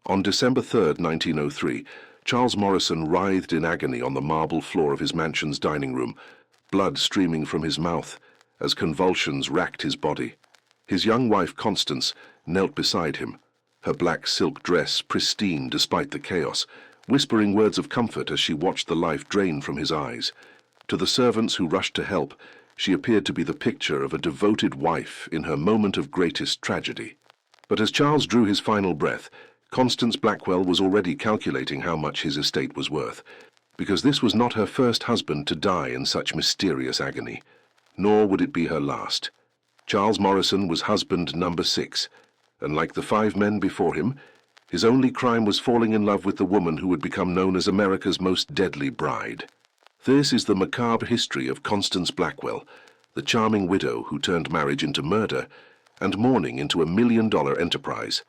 On December 3, 1903, Charles Morrison writhed in agony on the marble floor of his mansion's dining room, blood streaming from his mouth as convulsions racked his body. His young wife, Constance, knelt beside him, her black silk dress pristine despite the chaos, whispering words of comfort as she watched the life drain from his eyes. To the servants who rushed to help, she appeared to be the picture of a devoted wife in her moment of greatest tragedy. But as Charles drew his final breath, Constance Blackwell was already calculating how much his estate was worth, because this was not her first husband to die in such mysterious agony, nor would it be her last. Charles Morrison was husband number 6, and like the 5 men before him, his only crime was falling in love with the woman who would become known as America's most deadly bride. This is the macabre history of Constance Blackwell, the charming widow who turned marriage into murder and mourning into $1 million enterprise.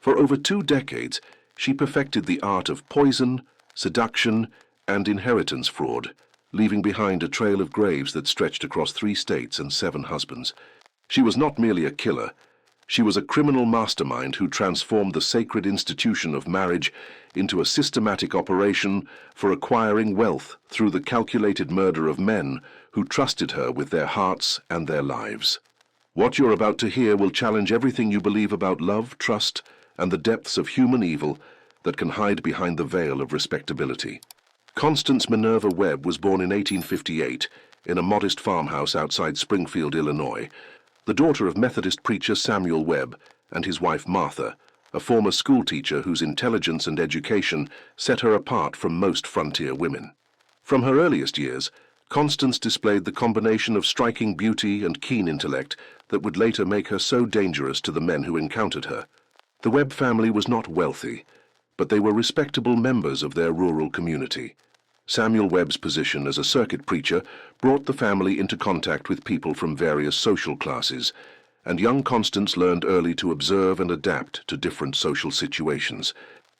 For over 2 decades, she perfected the art of poison, seduction, and inheritance fraud, leaving behind a trail of graves that stretched across 3 states and 7 husbands. She was not merely a killer. She was a criminal mastermind who transformed the sacred institution of marriage into a systematic operation for acquiring wealth through the calculated murder of men who trusted her with their hearts and their lives. What you're about to hear will challenge everything you believe about love, trust, and the depths of human evil that can hide behind the veil of respectability. Constance Minerva Webb was born in 1858 in a modest farmhouse outside Springfield, Illinois, the daughter of Methodist preacher Samuel Webb and his wife Martha, a former schoolteacher whose intelligence and education set her apart from most frontier women. From her earliest years, Constance displayed the combination of striking beauty and keen intellect that would later make her so dangerous to the men who encountered her. The Webb family was not wealthy, but they were respectable members of their rural community. Samuel Webb's position as a circuit preacher brought the family into contact with people from various social classes, and young Constance learned early to observe and adapt to different social situations.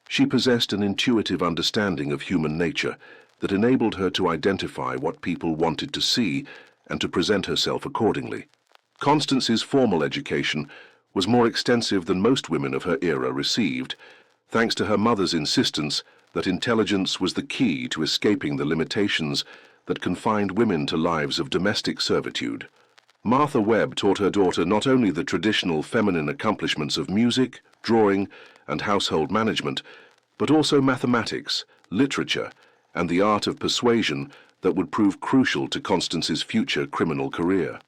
She possessed an intuitive understanding of human nature that enabled her to identify what people wanted to see and to present herself accordingly. Constance's formal education was more extensive than most women of her era received, thanks to her mother's insistence that intelligence was the key to escaping the limitations that confined women to lives of domestic servitude. Martha Webb taught her daughter not only the traditional feminine accomplishments of music, drawing, and household management, but also mathematics, literature, and the art of persuasion that would prove crucial to Constance's future criminal career.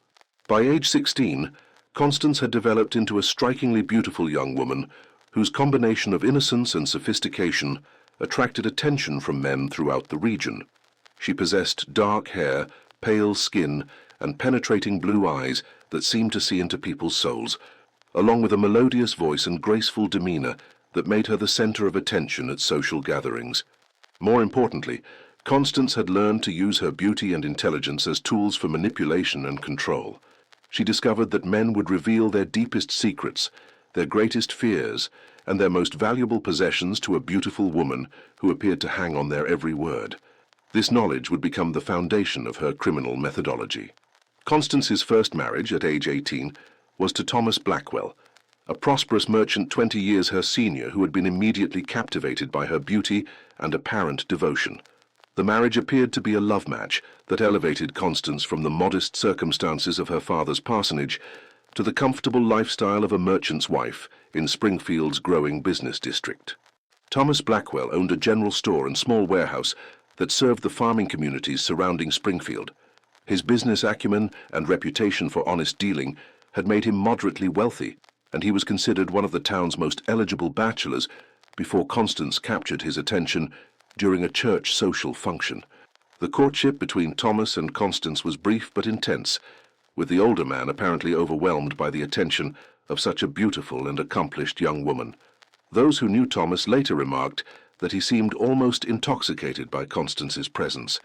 By age 16, Constance had developed into a strikingly beautiful young woman whose combination of innocence and sophistication attracted attention from men throughout the region. She possessed dark hair, pale skin, and penetrating blue eyes that seemed to see into people's souls, along with a melodious voice and graceful demeanor that made her the center of attention at social gatherings. More importantly, Constance had learned to use her beauty and intelligence as tools for manipulation and control. She discovered that men would reveal their deepest secrets, their greatest fears, and their most valuable possessions to a beautiful woman who appeared to hang on their every word. This knowledge would become the foundation of her criminal methodology. Constance's first marriage, at age 18, was to Thomas Blackwell, a prosperous merchant 20 years her senior who had been immediately captivated by her beauty and apparent devotion. The marriage appeared to be a love match that elevated Constance from the modest circumstances of her father's parsonage to the comfortable lifestyle of a merchant's wife in Springfield's growing business district. Thomas Blackwell owned a general store and small warehouse that served the farming communities surrounding Springfield. His business acumen and reputation for honest dealing had made him moderately wealthy, and he was considered one of the town's most eligible bachelors before Constance captured his attention during a church social function. The courtship between Thomas and Constance was brief but intense, with the older man apparently overwhelmed by the attention of such a beautiful and accomplished young woman. Those who knew Thomas later remarked that he seemed almost intoxicated by Constance's presence,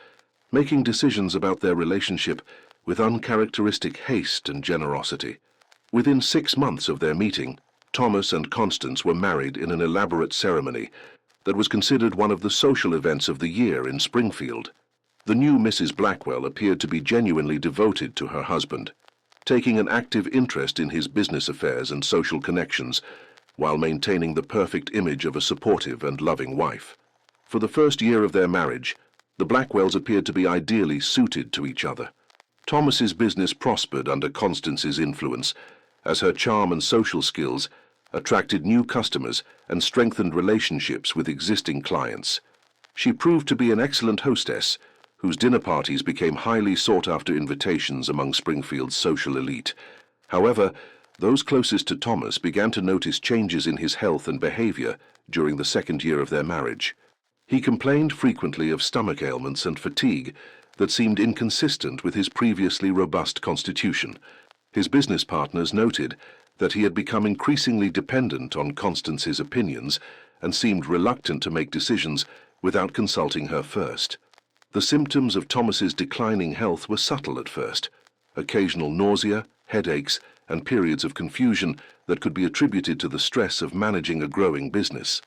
making decisions about their relationship with uncharacteristic haste and generosity. Within 6 months of their meeting, Thomas and Constance were married in an elaborate ceremony that was considered one of the social events of the year in Springfield. The new Mrs. Blackwell appeared to be genuinely devoted to her husband, taking an active interest in his business affairs and social connections, while maintaining the perfect image of a supportive and loving wife. For the first year of their marriage, the Blackwells appeared to be ideally suited to each other. Thomas's business prospered under Constance's influence, as her charm and social skills attracted new customers and strengthened relationships with existing clients. She proved to be an excellent hostess, whose dinner parties became highly sought-after invitations among Springfield's social elite. However, those closest to Thomas began to notice changes in his health and behavior during the second year of their marriage. He complained frequently of stomach ailments and fatigue that seemed inconsistent with his previously robust constitution. His business partners noted that he had become increasingly dependent on Constance's opinions and seemed reluctant to make decisions without consulting her first. The symptoms of Thomas's declining health were subtle at first: occasional nausea, headaches, and periods of confusion that could be attributed to the stress of managing a growing business.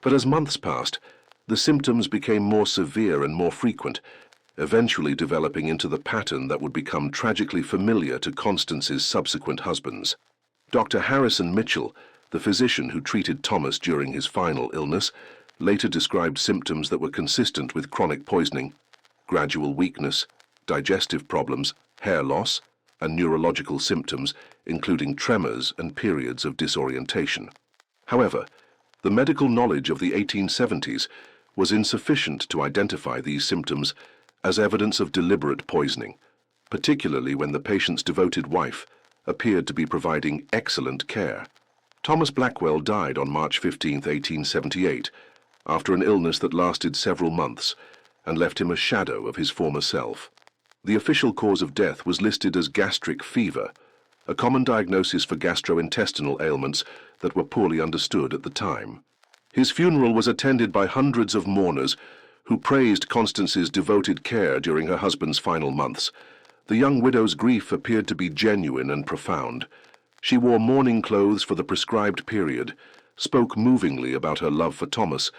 But as months passed, the symptoms became more severe and more frequent, eventually developing into the pattern that would become tragically familiar to Constance's subsequent husbands. Dr. Harrison Mitchell, the physician who treated Thomas during his final illness, later described symptoms that were consistent with chronic poisoning: gradual weakness, digestive problems, hair loss, and neurological symptoms, including tremors and periods of disorientation. However, the medical knowledge of the 1870s was insufficient to identify these symptoms as evidence of deliberate poisoning, particularly when the patient's devoted wife appeared to be providing excellent care. Thomas Blackwell died on March 15, 1878, after an illness that lasted several months and left him a shadow of his former self. The official cause of death was listed as gastric fever, a common diagnosis for gastrointestinal ailments that were poorly understood at the time. His funeral was attended by hundreds of mourners who praised Constance's devoted care during her husband's final months. The young widow's grief appeared to be genuine and profound. She wore mourning clothes for the prescribed period, spoke movingly about her love for Thomas,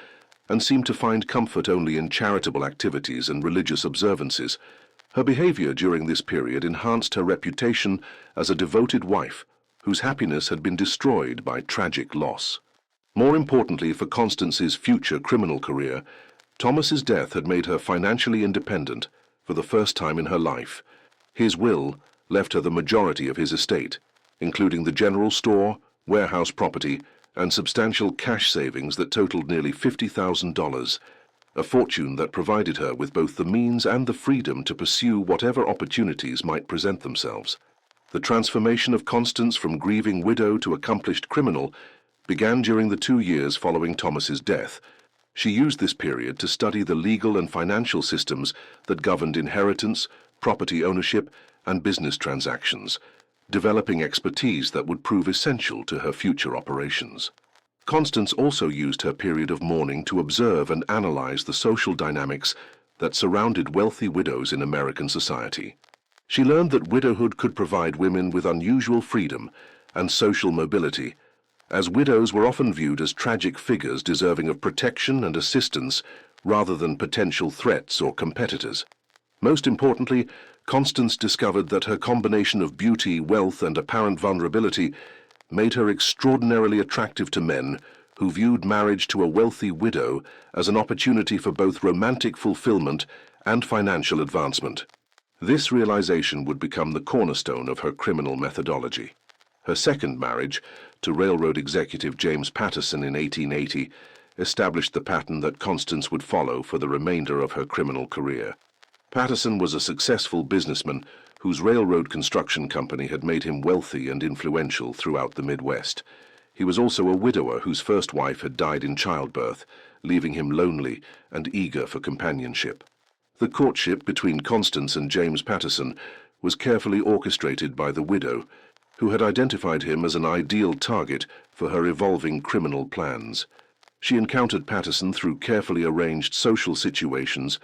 and seemed to find comfort only in charitable activities and religious observances. Her behavior during this period enhanced her reputation as a devoted wife whose happiness had been destroyed by tragic loss. More importantly for Constance's future criminal career, Thomas's death had made her financially independent for the first time in her life. His will left her the majority of his estate, including the general store, warehouse property, and substantial cash savings that totaled nearly $50,000, a fortune that provided her with both the means and the freedom to pursue whatever opportunities might present themselves. The transformation of Constance from grieving widow to accomplished criminal began during the 2 years following Thomas's death. She used this period to study the legal and financial systems that governed inheritance, property ownership, and business transactions, developing expertise that would prove essential to her future operations. Constance also used her period of mourning to observe and analyze the social dynamics that surrounded wealthy widows in American society. She learned that widowhood could provide women with unusual freedom and social mobility, as widows were often viewed as tragic figures deserving of protection and assistance rather than potential threats or competitors. Most importantly, Constance discovered that her combination of beauty, wealth, and apparent vulnerability made her extraordinarily attractive to men who viewed marriage to a wealthy widow as an opportunity for both romantic fulfillment and financial advancement. This realization would become the cornerstone of her criminal methodology. Her second marriage, to railroad executive James Patterson in 1880, established the pattern that Constance would follow for the remainder of her criminal career. Patterson was a successful businessman whose railroad construction company had made him wealthy and influential throughout the Midwest. He was also a widower whose first wife had died in childbirth, leaving him lonely and eager for companionship. The courtship between Constance and James Patterson was carefully orchestrated by the widow, who had identified him as an ideal target for her evolving criminal plans. She encountered Patterson through carefully arranged social situations,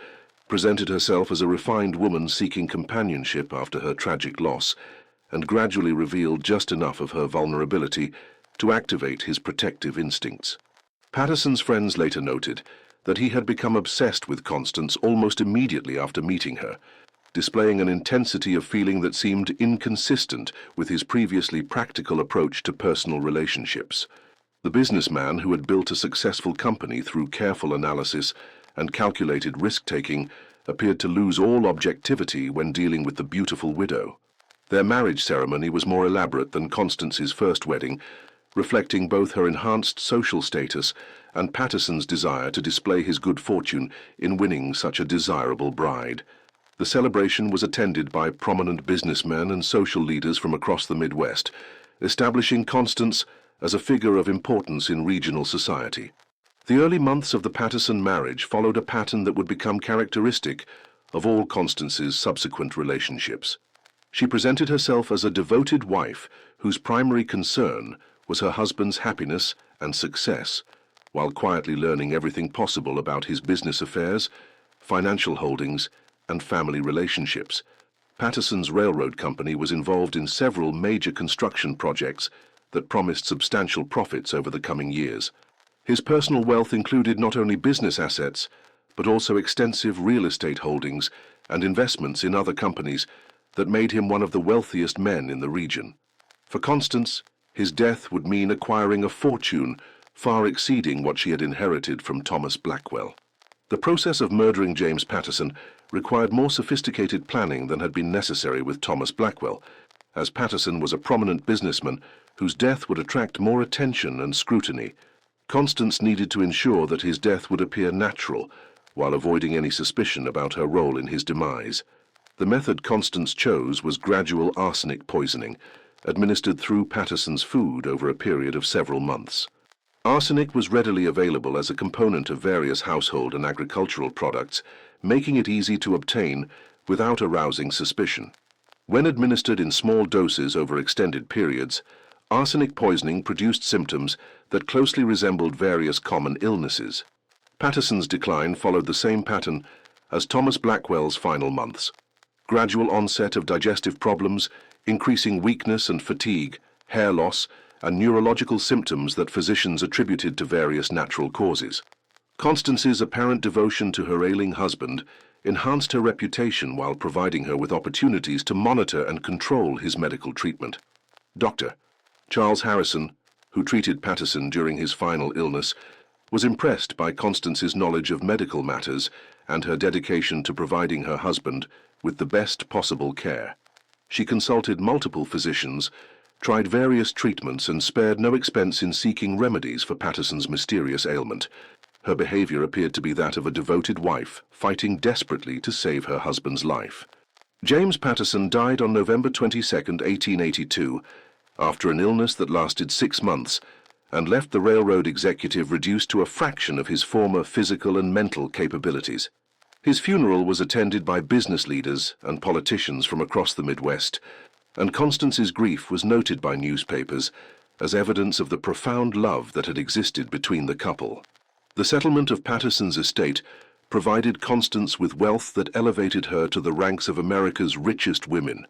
presented herself as a refined woman seeking companionship after her tragic loss, and gradually revealed just enough of her vulnerability to activate his protective instincts. Patterson's friends later noted that he had become obsessed with Constance almost immediately after meeting her, displaying an intensity of feeling that seemed inconsistent with his previously practical approach to personal relationships. The businessman who had built a successful company through careful analysis and calculated risk-taking appeared to lose all objectivity when dealing with the beautiful widow. Their marriage ceremony was more elaborate than Constance's first wedding, reflecting both her enhanced social status and Patterson's desire to display his good fortune in winning such a desirable bride. The celebration was attended by prominent businessmen and social leaders from across the Midwest, establishing Constance as a figure of importance in regional society. The early months of the Patterson marriage followed a pattern that would become characteristic of all Constance's subsequent relationships. She presented herself as a devoted wife whose primary concern was her husband's happiness and success, while quietly learning everything possible about his business affairs, financial holdings, and family relationships. Patterson's railroad company was involved in several major construction projects that promised substantial profits over the coming years. His personal wealth included not only business assets, but also extensive real estate holdings and investments in other companies that made him one of the wealthiest men in the region. For Constance, his death would mean acquiring a fortune far exceeding what she had inherited from Thomas Blackwell. The process of murdering James Patterson required more sophisticated planning than had been necessary with Thomas Blackwell, as Patterson was a prominent businessman whose death would attract more attention and scrutiny. Constance needed to ensure that his death would appear natural, while avoiding any suspicion about her role in his demise. The method Constance chose was gradual arsenic poisoning, administered through Patterson's food over a period of several months. Arsenic was readily available as a component of various household and agricultural products, making it easy to obtain without arousing suspicion. When administered in small doses over extended periods, arsenic poisoning produced symptoms that closely resembled various common illnesses. Patterson's decline followed the same pattern as Thomas Blackwell's final months. Gradual onset of digestive problems, increasing weakness and fatigue, hair loss, and neurological symptoms that physicians attributed to various natural causes. Constance's apparent devotion to her ailing husband enhanced her reputation while providing her with opportunities to monitor and control his medical treatment. Dr. Charles Harrison, who treated Patterson during his final illness, was impressed by Constance's knowledge of medical matters and her dedication to providing her husband with the best possible care. She consulted multiple physicians, tried various treatments, and spared no expense in seeking remedies for Patterson's mysterious ailment. Her behavior appeared to be that of a devoted wife, fighting desperately to save her husband's life. James Patterson died on November 22, 1882, after an illness that lasted 6 months, and left the railroad executive reduced to a fraction of his former physical and mental capabilities. His funeral was attended by business leaders and politicians from across the Midwest, and Constance's grief was noted by newspapers as evidence of the profound love that had existed between the couple. The settlement of Patterson's estate provided Constance with wealth that elevated her to the ranks of America's richest women.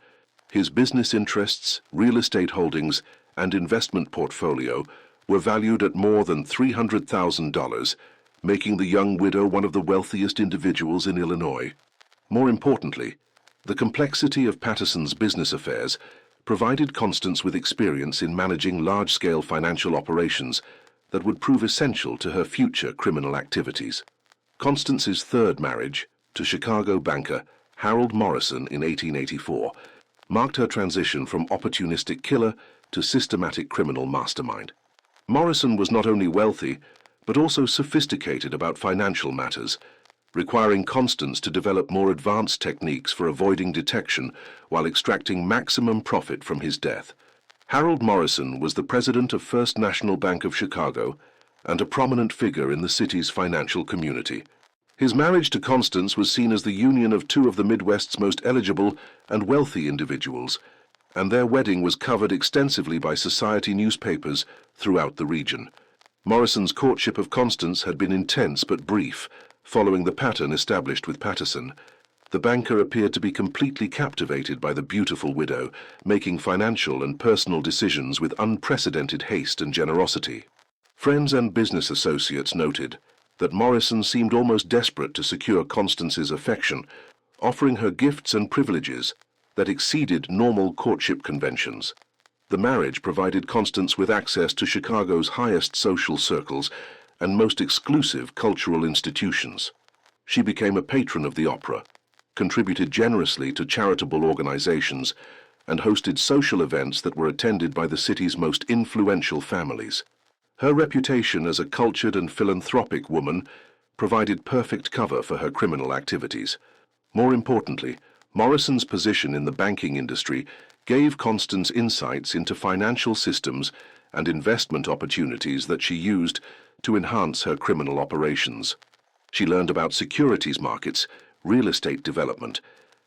His business interests, real estate holdings, and investment portfolio were valued at more than $300,000, making the young widow one of the wealthiest individuals in Illinois. More importantly, the complexity of Patterson's business affairs provided Constance with experience in managing large-scale financial operations that would prove essential to her future criminal activities. Constance's third marriage, to Chicago banker Harold Morrison in 1884, marked her transition from opportunistic killer to systematic criminal mastermind. Morrison was not only wealthy, but also sophisticated about financial matters, requiring Constance to develop more advanced techniques for avoiding detection while extracting maximum profit from his death. Harold Morrison was the president of First National Bank of Chicago and a prominent figure in the city's financial community. His marriage to Constance was seen as the union of two of the Midwest's most eligible and wealthy individuals, and their wedding was covered extensively by society newspapers throughout the region. Morrison's courtship of Constance had been intense but brief, following the pattern established with Patterson. The banker appeared to be completely captivated by the beautiful widow, making financial and personal decisions with unprecedented haste and generosity. Friends and business associates noted that Morrison seemed almost desperate to secure Constance's affection, offering her gifts and privileges that exceeded normal courtship conventions. The marriage provided Constance with access to Chicago's highest social circles and most exclusive cultural institutions. She became a patron of the opera, contributed generously to charitable organizations, and hosted social events that were attended by the city's most influential families. Her reputation as a cultured and philanthropic woman provided perfect cover for her criminal activities. More importantly, Morrison's position in the banking industry gave Constance insights into financial systems and investment opportunities that she used to enhance her criminal operations. She learned about securities markets, real estate development,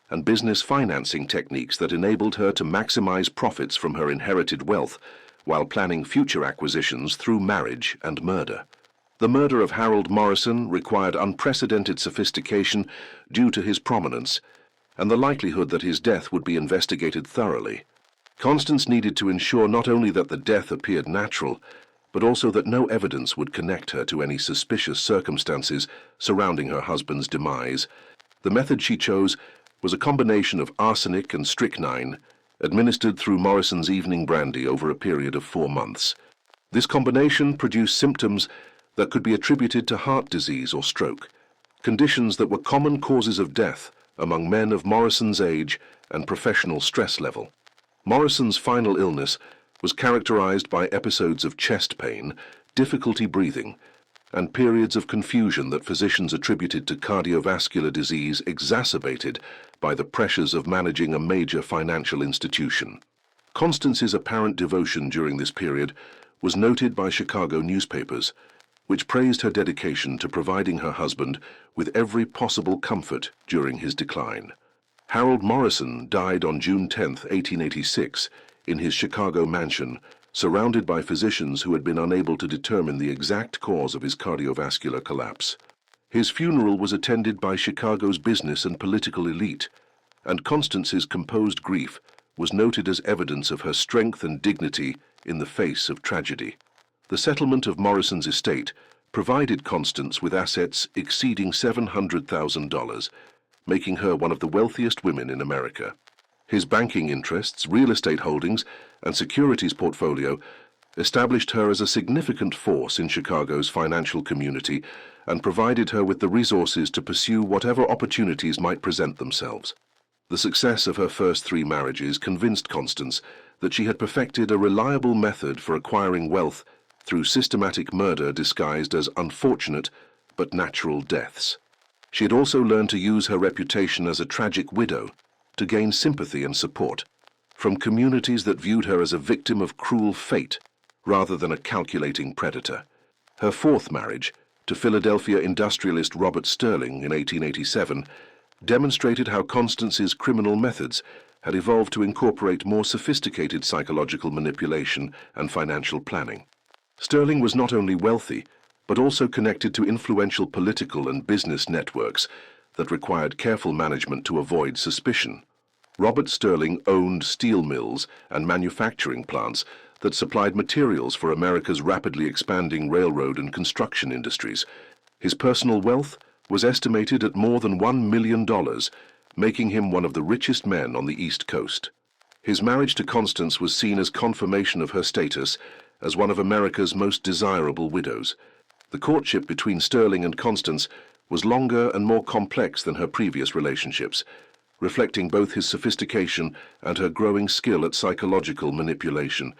and business financing techniques that enabled her to maximize profits from her inherited wealth while planning future acquisitions through marriage and murder. The murder of Harold Morrison required unprecedented sophistication due to his prominence and the likelihood that his death would be investigated thoroughly. Constance needed to ensure not only that the death appeared natural, but also that no evidence would connect her to any suspicious circumstances surrounding her husband's demise. The method she chose was a combination of arsenic and strychnine, administered through Morrison's evening brandy over a period of 4 months. This combination produced symptoms that could be attributed to heart disease or stroke, conditions that were common causes of death among men of Morrison's age and professional stress level. Morrison's final illness was characterized by episodes of chest pain, difficulty breathing, and periods of confusion that physicians attributed to cardiovascular disease exacerbated by the pressures of managing a major financial institution. Constance's apparent devotion during this period was noted by Chicago newspapers, which praised her dedication to providing her husband with every possible comfort during his decline. Harold Morrison died on June 10, 1886, in his Chicago mansion, surrounded by physicians who had been unable to determine the exact cause of his cardiovascular collapse. His funeral was attended by Chicago's business and political elite, and Constance's composed grief was noted as evidence of her strength and dignity in the face of tragedy. The settlement of Morrison's estate provided Constance with assets exceeding $700,000, making her one of the wealthiest women in America. His banking interests, real estate holdings, and securities portfolio established her as a significant force in Chicago's financial community and provided her with the resources to pursue whatever opportunities might present themselves. The success of her first 3 marriages convinced Constance that she had perfected a reliable method for acquiring wealth through systematic murder disguised as unfortunate but natural deaths. She had also learned to use her reputation as a tragic widow to gain sympathy and support from communities that viewed her as a victim of cruel fate rather than a calculating predator. Her 4th marriage, to Philadelphia industrialist Robert Sterling in 1887, demonstrated how Constance's criminal methods had evolved to incorporate more sophisticated psychological manipulation and financial planning. Sterling was not only wealthy, but also connected to influential political and business networks that required careful management to avoid suspicion. Robert Sterling owned steel mills and manufacturing plants that supplied materials for America's rapidly expanding railroad and construction industries. His personal wealth was estimated at more than $1 million, making him one of the richest men on the East Coast. His marriage to Constance was seen as confirmation of her status as one of America's most desirable widows. The courtship between Sterling and Constance was longer and more complex than her previous relationships, reflecting both his sophistication and her growing skill at psychological manipulation.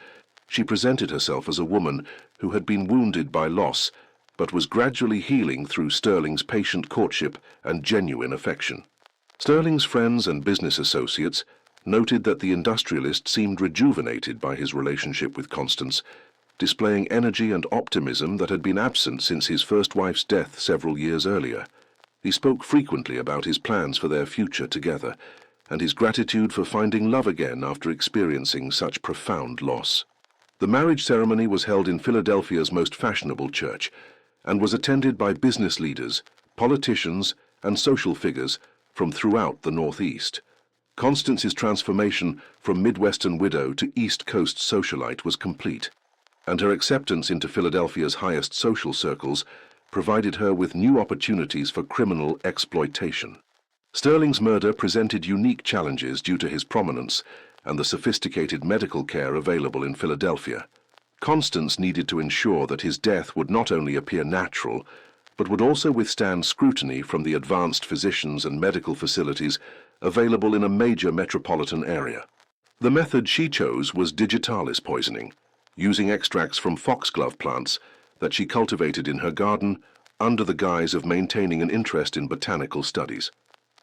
She presented herself as a woman who had been wounded by loss, but was gradually healing through Sterling's patient courtship and genuine affection. Sterling's friends and business associates noted that the industrialist seemed rejuvenated by his relationship with Constance, displaying energy and optimism that had been absent since his first wife's death several years earlier. He spoke frequently about his plans for their future together, and his gratitude for finding love again after experiencing such profound loss. The marriage ceremony was held in Philadelphia's most fashionable church, and was attended by business leaders, politicians, and social figures from throughout the Northeast. Constance's transformation from Midwestern widow to East Coast socialite was complete, and her acceptance into Philadelphia's highest social circles provided her with new opportunities for criminal exploitation. Sterling's murder presented unique challenges due to his prominence and the sophisticated medical care available in Philadelphia. Constance needed to ensure that his death would not only appear natural, but would also withstand scrutiny from the advanced physicians and medical facilities available in a major metropolitan area. The method she chose was digitalis poisoning, using extracts from foxglove plants that she cultivated in her garden under the guise of maintaining an interest in botanical studies.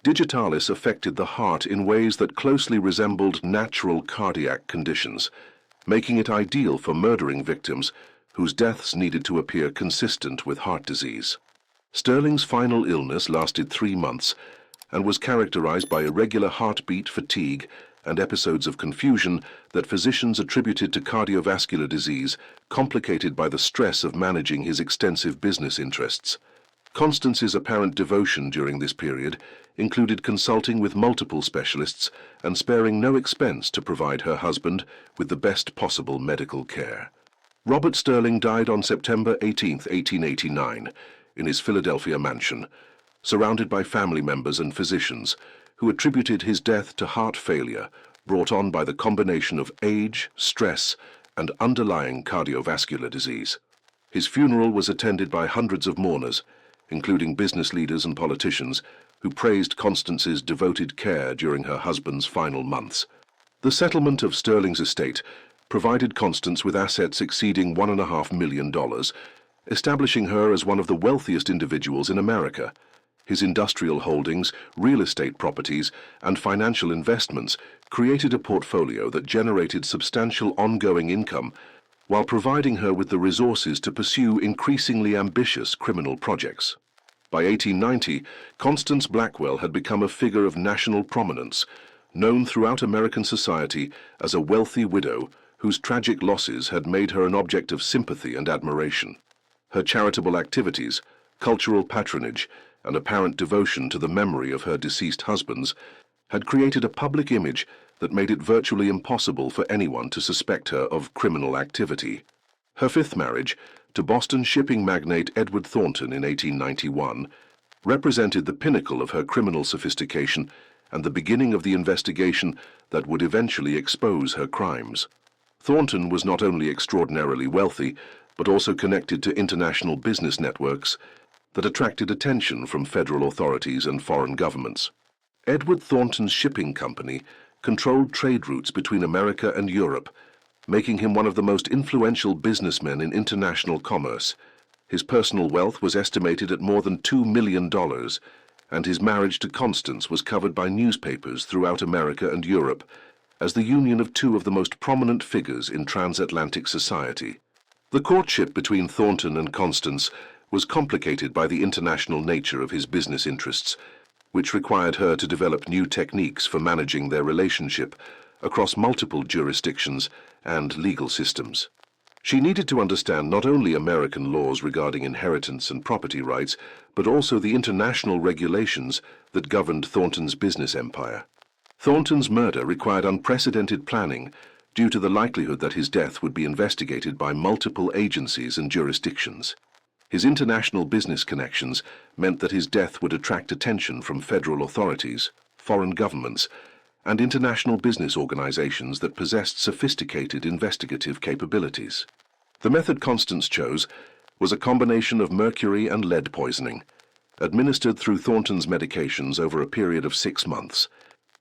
Digitalis affected the heart in ways that closely resembled natural cardiac conditions, making it ideal for murdering victims whose deaths needed to appear consistent with heart disease. Sterling's final illness lasted 3 months and was characterized by irregular heartbeat, fatigue, and episodes of confusion that physicians attributed to cardiovascular disease, complicated by the stress of managing his extensive business interests. Constance's apparent devotion during this period included consulting with multiple specialists and sparing no expense to provide her husband with the best possible medical care. Robert Sterling died on September 18, 1889, in his Philadelphia mansion, surrounded by family members and physicians who attributed his death to heart failure brought on by the combination of age, stress, and underlying cardiovascular disease. His funeral was attended by hundreds of mourners, including business leaders and politicians, who praised Constance's devoted care during her husband's final months. The settlement of Sterling's estate provided Constance with assets exceeding $1.5 million, establishing her as one of the wealthiest individuals in America. His industrial holdings, real estate properties, and financial investments created a portfolio that generated substantial ongoing income while providing her with the resources to pursue increasingly ambitious criminal projects. By 1890, Constance Blackwell had become a figure of national prominence, known throughout American society as a wealthy widow whose tragic losses had made her an object of sympathy and admiration. Her charitable activities, cultural patronage, and apparent devotion to the memory of her deceased husbands had created a public image that made it virtually impossible for anyone to suspect her of criminal activity. Her 5th marriage, to Boston shipping magnate Edward Thornton in 1891, represented the pinnacle of her criminal sophistication and the beginning of the investigation that would eventually expose her crimes. Thornton was not only extraordinarily wealthy, but also connected to international business networks that attracted attention from federal authorities and foreign governments. Edward Thornton's shipping company controlled trade routes between America and Europe, making him one of the most influential businessmen in international commerce. His personal wealth was estimated at more than $2 million, and his marriage to Constance was covered by newspapers throughout America and Europe as the union of 2 of the most prominent figures in transatlantic society. The courtship between Thornton and Constance was complicated by the international nature of his business interests, which required her to develop new techniques for managing their relationship across multiple jurisdictions and legal systems. She needed to understand not only American laws regarding inheritance and property rights, but also the international regulations that governed Thornton's business empire. Thornton's murder required unprecedented planning due to the likelihood that his death would be investigated by multiple agencies and jurisdictions. His international business connections meant that his death would attract attention from federal authorities, foreign governments, and international business organizations that possessed sophisticated investigative capabilities. The method Constance chose was a combination of mercury and lead poisoning, administered through Thornton's medications over a period of 6 months.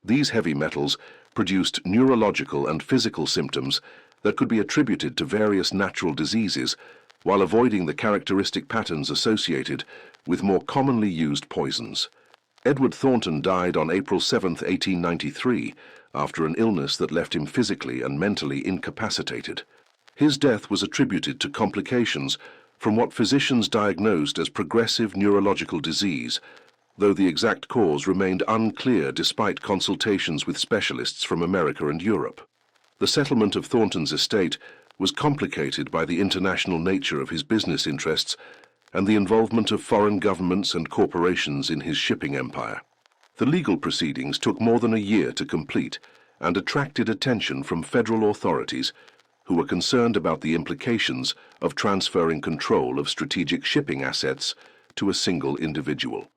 These heavy metals produced neurological and physical symptoms that could be attributed to various natural diseases, while avoiding the characteristic patterns associated with more commonly used poisons. Edward Thornton died on April 7, 1893, after an illness that left him physically and mentally incapacitated. His death was attributed to complications from what physicians diagnosed as progressive neurological disease, though the exact cause remained unclear despite consultations with specialists from America and Europe. The settlement of Thornton's estate was complicated by the international nature of his business interests and the involvement of foreign governments and corporations in his shipping empire. The legal proceedings took more than a year to complete and attracted attention from federal authorities who were concerned about the implications of transferring control of strategic shipping assets to a single individual.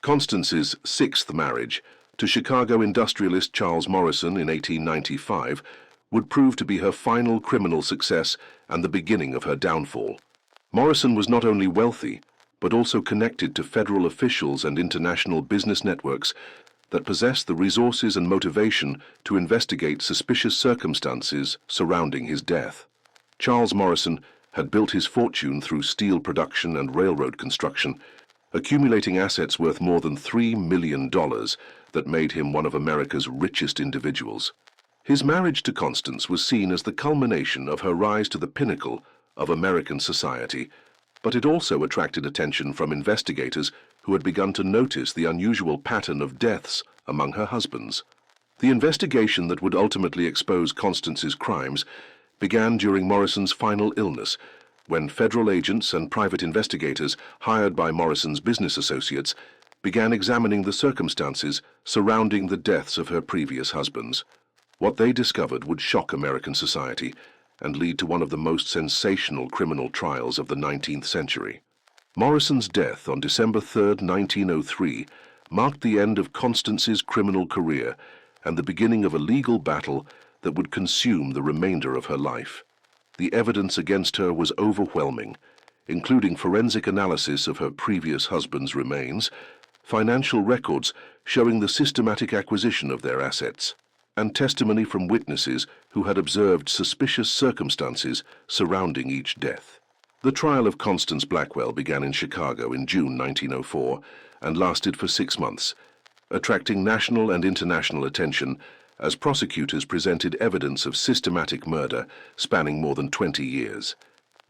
Constance's 6th marriage, to Chicago industrialist Charles Morrison in 1895 would prove to be her final criminal success and the beginning of her downfall. Morrison was not only wealthy, but also connected to federal officials and international business networks that possessed the resources and motivation to investigate suspicious circumstances surrounding his death. Charles Morrison had built his fortune through steel production and railroad construction, accumulating assets worth more than $3 million that made him one of America's richest individuals. His marriage to Constance was seen as the culmination of her rise to the pinnacle of American society, but it also attracted attention from investigators who had begun to notice the unusual pattern of deaths among her husbands. The investigation that would ultimately expose Constance's crimes began during Morrison's final illness, when federal agents and private investigators hired by Morrison's business associates began examining the circumstances surrounding the deaths of her previous husbands. What they discovered would shock American society and lead to one of the most sensational criminal trials of the 19th century. Morrison's death on December 3, 1903, marked the end of Constance's criminal career and the beginning of a legal battle that would consume the remainder of her life. The evidence against her was overwhelming, including forensic analysis of her previous husband's remains, financial records showing the systematic acquisition of their assets, and testimony from witnesses who had observed suspicious circumstances surrounding each death. The trial of Constance Blackwell began in Chicago in June 1904 and lasted for 6 months, attracting national and international attention as prosecutors presented evidence of systematic murder spanning more than 20 years.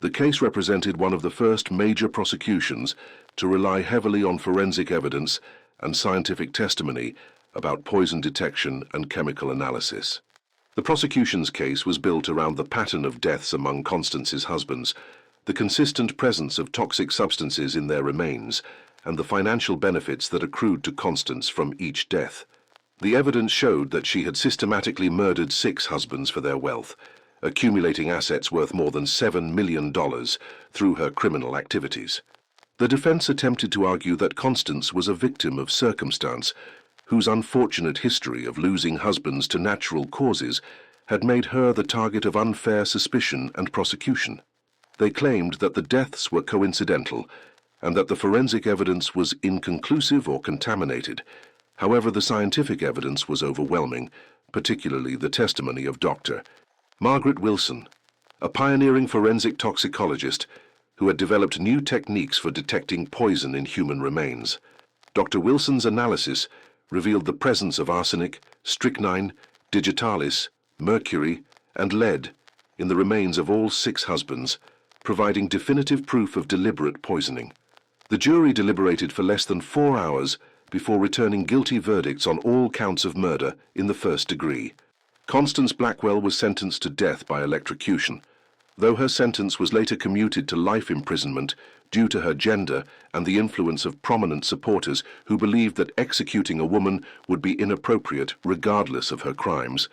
The case represented one of the first major prosecutions to rely heavily on forensic evidence and scientific testimony about poison detection and chemical analysis. The prosecution's case was built around the pattern of deaths among Constance's husbands, the consistent presence of toxic substances in their remains, and the financial benefits that accrued to Constance from each death. The evidence showed that she had systematically murdered 6 husbands for their wealth, accumulating assets worth more than $7 million through her criminal activities. The defense attempted to argue that Constance was a victim of circumstance whose unfortunate history of losing husbands to natural causes had made her the target of unfair suspicion and prosecution. They claimed that the deaths were coincidental and that the forensic evidence was inconclusive or contaminated. However, the scientific evidence was overwhelming, particularly the testimony of Dr. Margaret Wilson, a pioneering forensic toxicologist who had developed new techniques for detecting poison in human remains. Dr. Wilson's analysis revealed the presence of arsenic, strychnine, digitalis, mercury, and lead in the remains of all 6 husbands, providing definitive proof of deliberate poisoning. The jury deliberated for less than 4 hours before returning guilty verdicts on all counts of murder in the first degree. Constance Blackwell was sentenced to death by electrocution, though her sentence was later commuted to life imprisonment due to her gender and the influence of prominent supporters who believed that executing a woman would be inappropriate regardless of her crimes.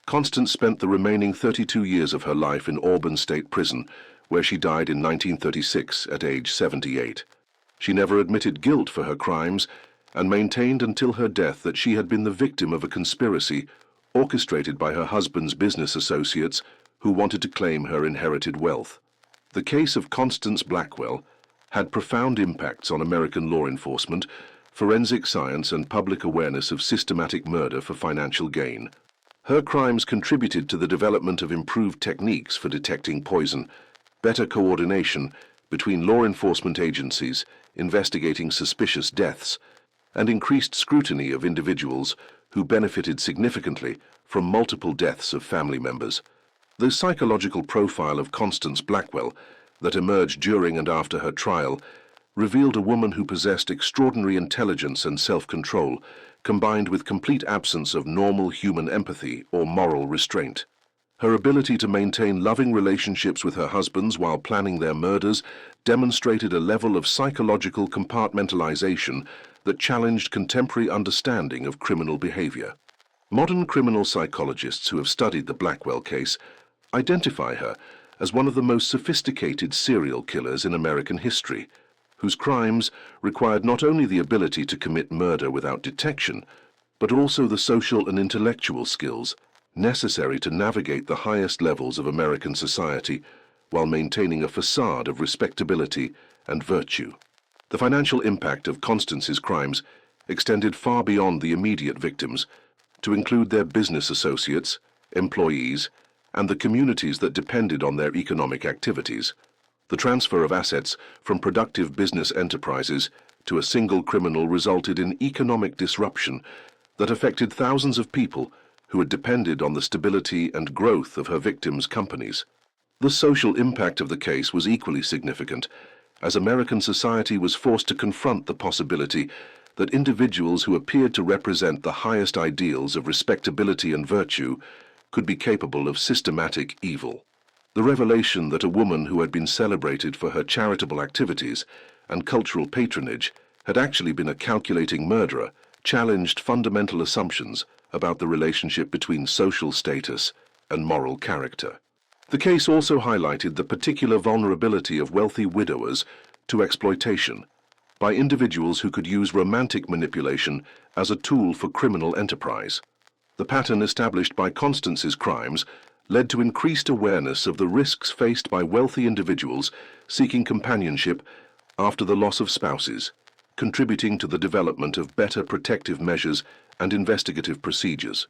Constance spent the remaining 32 years of her life in Auburn State Prison, where she died in 1936 at age 78. She never admitted guilt for her crimes and maintained until her death that she had been the victim of a conspiracy orchestrated by her husband's business associates who wanted to claim her inherited wealth. The case of Constance Blackwell had profound impacts on American law enforcement, forensic science, and public awareness of systematic murder for financial gain. Her crimes contributed to the development of improved techniques for detecting poison, better coordination between law enforcement agencies investigating suspicious deaths, and increased scrutiny of individuals who benefited significantly from multiple deaths of family members. The psychological profile of Constance Blackwell that emerged during and after her trial revealed a woman who possessed extraordinary intelligence and self-control, combined with complete absence of normal human empathy or moral restraint. Her ability to maintain loving relationships with her husbands while planning their murders demonstrated a level of psychological compartmentalization that challenged contemporary understanding of criminal behavior. Modern criminal psychologists who have studied the Blackwell case identify her as one of the most sophisticated serial killers in American history, whose crimes required not only the ability to commit murder without detection, but also the social and intellectual skills necessary to navigate the highest levels of American society while maintaining a facade of respectability and virtue. The financial impact of Constance's crimes extended far beyond the immediate victims to include their business associates, employees, and the communities that depended on their economic activities. The transfer of assets from productive business enterprises to a single criminal resulted in economic disruption that affected thousands of people who had depended on the stability and growth of her victims' companies. The social impact of the case was equally significant, as American society was forced to confront the possibility that individuals who appeared to represent the highest ideals of respectability and virtue could be capable of systematic evil. The revelation that a woman who had been celebrated for her charitable activities and cultural patronage had actually been a calculating murderer challenged fundamental assumptions about the relationship between social status and moral character. The case also highlighted the particular vulnerability of wealthy widowers to exploitation by individuals who could use romantic manipulation as a tool for criminal enterprise. The pattern established by Constance's crimes led to increased awareness of the risks faced by wealthy individuals seeking companionship after the loss of spouses, contributing to the development of better protective measures and investigative procedures.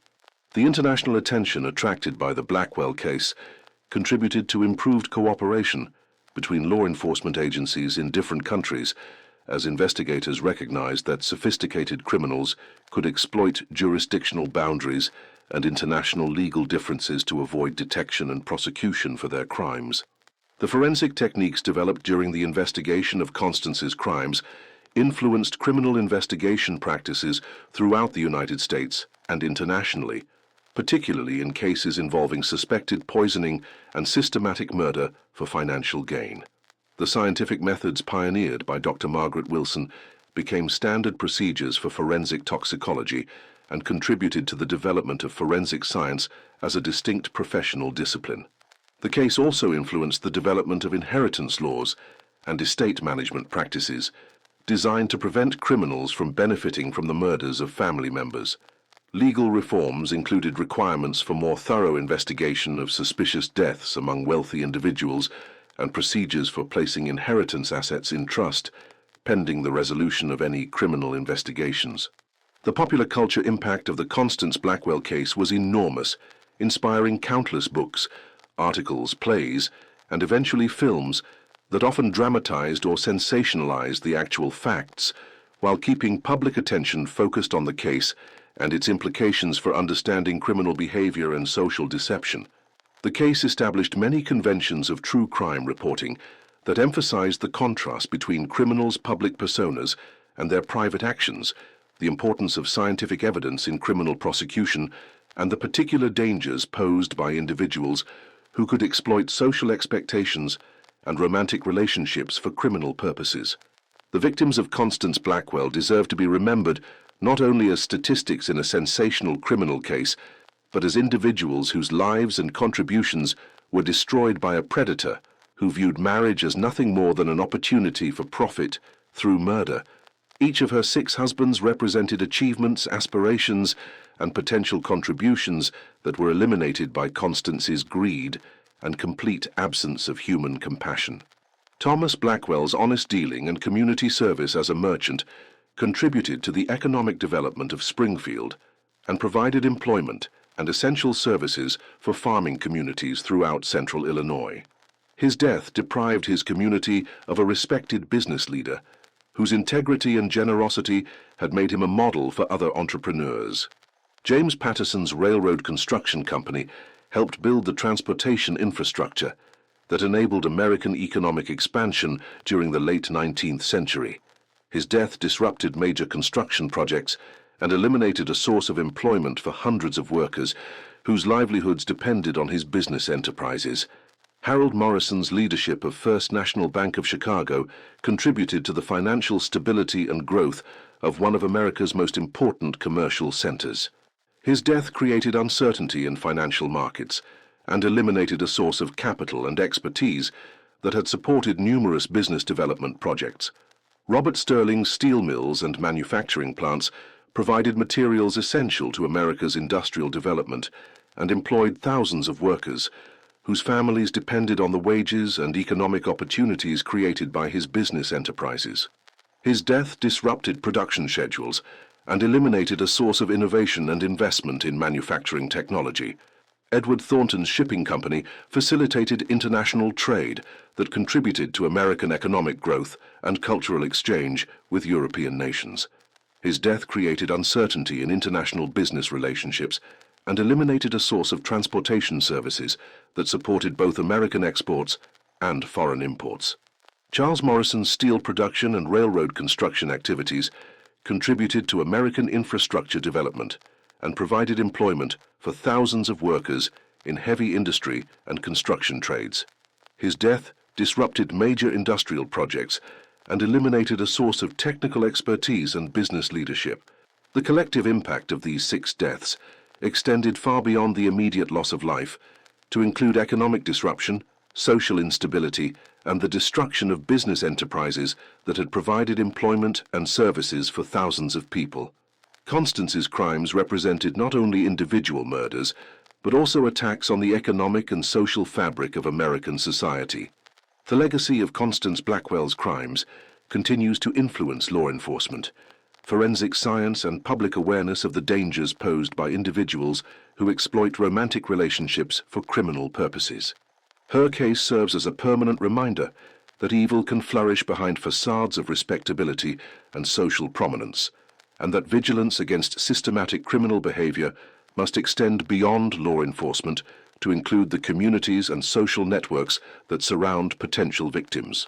The international attention attracted by the Blackwell case contributed to improved cooperation between law enforcement agencies in different countries, as investigators recognized that sophisticated criminals could exploit jurisdictional boundaries and international legal differences to avoid detection and prosecution for their crimes. The forensic techniques developed during the investigation of Constance's crimes influenced criminal investigation practices throughout the United States and internationally, particularly in cases involving suspected poisoning and systematic murder for financial gain. The scientific methods pioneered by Dr. Margaret Wilson became standard procedures for forensic toxicology and contributed to the development of forensic science as a distinct professional discipline. The case also influenced the development of inheritance laws and estate management practices designed to prevent criminals from benefiting from the murders of family members. Legal reforms included requirements for more thorough investigation of suspicious deaths among wealthy individuals and procedures for placing inheritance assets in trust, pending the resolution of any criminal investigations. The popular culture impact of the Constance Blackwell case was enormous, inspiring countless books, articles, plays, and eventually films that often dramatized or sensationalized the actual facts, while keeping public attention focused on the case and its implications for understanding criminal behavior and social deception. The case established many conventions of true crime reporting that emphasized the contrast between criminals' public personas and their private actions, the importance of scientific evidence in criminal prosecution, and the particular dangers posed by individuals who could exploit social expectations and romantic relationships for criminal purposes. The victims of Constance Blackwell deserve to be remembered not only as statistics in a sensational criminal case, but as individuals whose lives and contributions were destroyed by a predator who viewed marriage as nothing more than an opportunity for profit through murder. Each of her 6 husbands represented achievements, aspirations, and potential contributions that were eliminated by Constance's greed and complete absence of human compassion. Thomas Blackwell's honest dealing and community service as a merchant contributed to the economic development of Springfield and provided employment and essential services for farming communities throughout central Illinois. His death deprived his community of a respected business leader whose integrity and generosity had made him a model for other entrepreneurs. James Patterson's railroad construction company helped build the transportation infrastructure that enabled American economic expansion during the late 19th century. His death disrupted major construction projects and eliminated a source of employment for hundreds of workers whose livelihoods depended on his business enterprises. Harold Morrison's leadership of First National Bank of Chicago contributed to the financial stability and growth of one of America's most important commercial centers. His death created uncertainty in financial markets and eliminated a source of capital and expertise that had supported numerous business development projects. Robert Sterling's steel mills and manufacturing plants provided materials essential to America's industrial development, and employed thousands of workers whose families depended on the wages and economic opportunities created by his business enterprises. His death disrupted production schedules and eliminated a source of innovation and investment in manufacturing technology. Edward Thornton's shipping company facilitated international trade that contributed to American economic growth and cultural exchange with European nations. His death created uncertainty in international business relationships and eliminated a source of transportation services that supported both American exports and foreign imports. Charles Morrison's steel production and railroad construction activities contributed to American infrastructure development and provided employment for thousands of workers in heavy industry and construction trades. His death disrupted major industrial projects and eliminated a source of technical expertise and business leadership. The collective impact of these 6 deaths extended far beyond the immediate loss of life to include economic disruption, social instability, and the destruction of business enterprises that had provided employment and services for thousands of people. Constance's crimes represented not only individual murders, but also attacks on the economic and social fabric of American society. The legacy of Constance Blackwell's crimes continues to influence law enforcement, forensic science, and public awareness of the dangers posed by individuals who exploit romantic relationships for criminal purposes. Her case serves as a permanent reminder that evil can flourish behind facades of respectability and social prominence, and that vigilance against systematic criminal behavior must extend beyond law enforcement to include the communities and social networks that surround potential victims.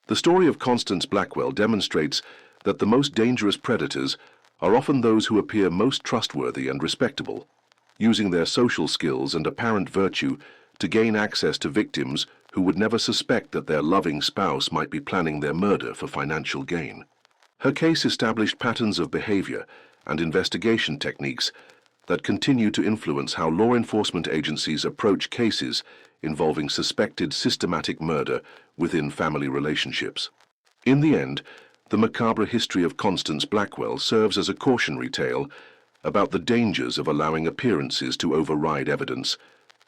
The story of Constance Blackwell demonstrates that the most dangerous predators are often those who appear most trustworthy and respectable, using their social skills and apparent virtue to gain access to victims who would never suspect that their loving spouse might be planning their murder for financial gain. Her case established patterns of behavior and investigation techniques that continue to influence how law enforcement agencies approach cases involving suspected systematic murder within family relationships. In the end, the macabre history of Constance Blackwell serves as a cautionary tale about the dangers of allowing appearances to override evidence,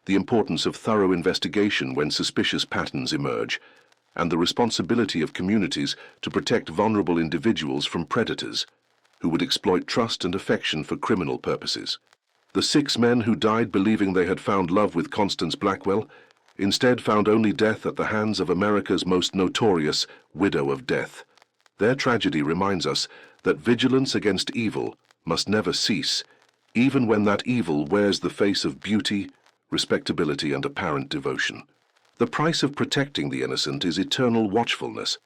the importance of thorough investigation when suspicious patterns emerge, and the responsibility of communities to protect vulnerable individuals from predators who would exploit trust and affection for criminal purposes. The 6 men who died believing they had found love with Constance Blackwell instead found only death at the hands of America's most notorious widow of death. Their tragedy reminds us that vigilance against evil must never cease, even when that evil wears the face of beauty, respectability, and apparent devotion. The price of protecting the innocent is eternal watchfulness,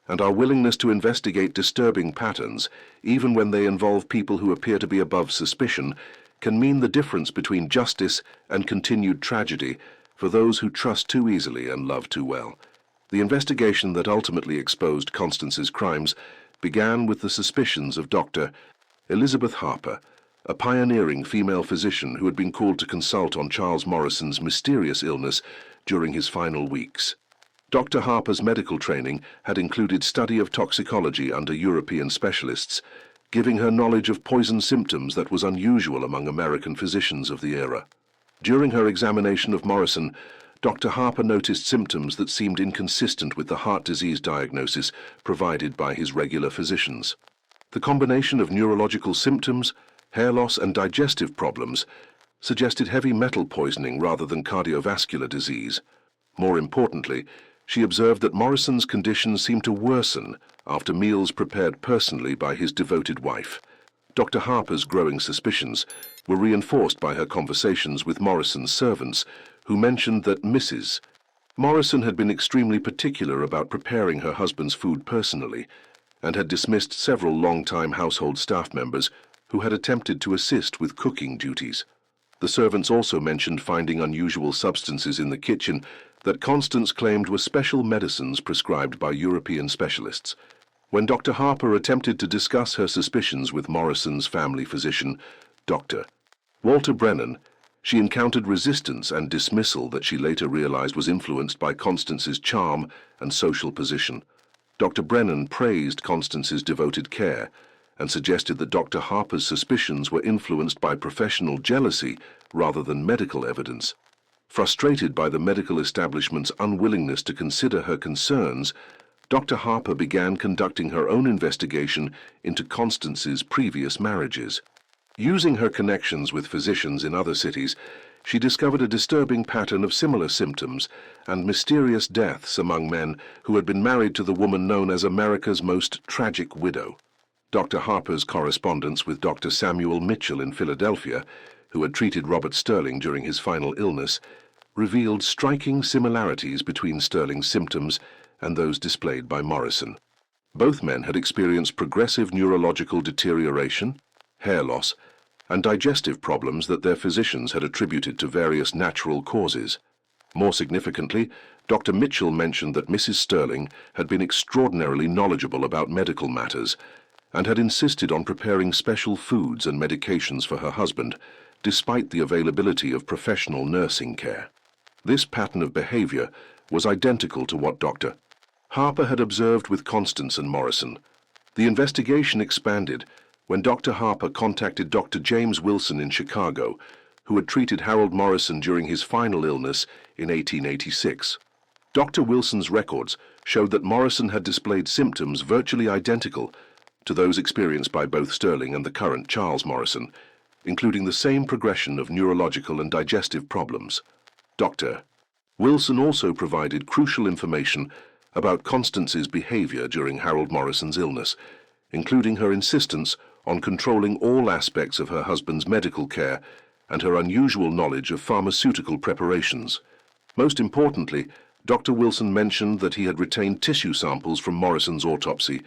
and our willingness to investigate disturbing patterns, even when they involve people who appear to be above suspicion, can mean the difference between justice and continued tragedy for those who trust too easily and love too well. The investigation that ultimately exposed Constance's crimes began with the suspicions of Dr. Elizabeth Harper, a pioneering female physician who had been called to consult on Charles Morrison's mysterious illness during his final weeks. Dr. Harper's medical training had included study of toxicology under European specialists, giving her knowledge of poison symptoms that was unusual among American physicians of the era. During her examination of Morrison, Dr. Harper noticed symptoms that seemed inconsistent with the heart disease diagnosis provided by his regular physicians. The combination of neurological symptoms, hair loss, and digestive problems suggested heavy metal poisoning rather than cardiovascular disease. More importantly, she observed that Morrison's condition seemed to worsen after meals prepared personally by his devoted wife. Dr. Harper's growing suspicions were reinforced by her conversations with Morrison's servants, who mentioned that Mrs. Morrison had been extremely particular about preparing her husband's food personally, and had dismissed several long-time household staff members who had attempted to assist with cooking duties. The servants also mentioned finding unusual substances in the kitchen that Constance claimed were special medicines prescribed by European specialists. When Dr. Harper attempted to discuss her suspicions with Morrison's family physician, Dr. Walter Brennan, she encountered resistance and dismissal that she later realized was influenced by Constance's charm and social position. Dr. Brennan praised Constance's devoted care and suggested that Dr. Harper's suspicions were influenced by professional jealousy rather than medical evidence. Frustrated by the medical establishment's unwillingness to consider her concerns, Dr. Harper began conducting her own investigation into Constance's previous marriages. Using her connections with physicians in other cities, she discovered a disturbing pattern of similar symptoms and mysterious deaths among men who had been married to the woman known as America's most tragic widow. Dr. Harper's correspondence with Dr. Samuel Mitchell in Philadelphia, who had treated Robert Sterling during his final illness, revealed striking similarities between Sterling's symptoms and those displayed by Morrison. Both men had experienced progressive neurological deterioration, hair loss, and digestive problems that their physicians had attributed to various natural causes. More significantly, Dr. Mitchell mentioned that Mrs. Sterling had been extraordinarily knowledgeable about medical matters and had insisted on preparing special foods and medications for her husband, despite the availability of professional nursing care. This pattern of behavior was identical to what Dr. Harper had observed with Constance and Morrison. The investigation expanded when Dr. Harper contacted Dr. James Wilson in Chicago, who had treated Harold Morrison during his final illness in 1886. Dr. Wilson's records showed that Morrison had displayed symptoms virtually identical to those experienced by both Sterling and the current Charles Morrison, including the same progression of neurological and digestive problems. Dr. Wilson also provided crucial information about Constance's behavior during Harold Morrison's illness, including her insistence on controlling all aspects of her husband's medical care and her unusual knowledge of pharmaceutical preparations. Most importantly, Dr. Wilson mentioned that he had retained tissue samples from Morrison's autopsy,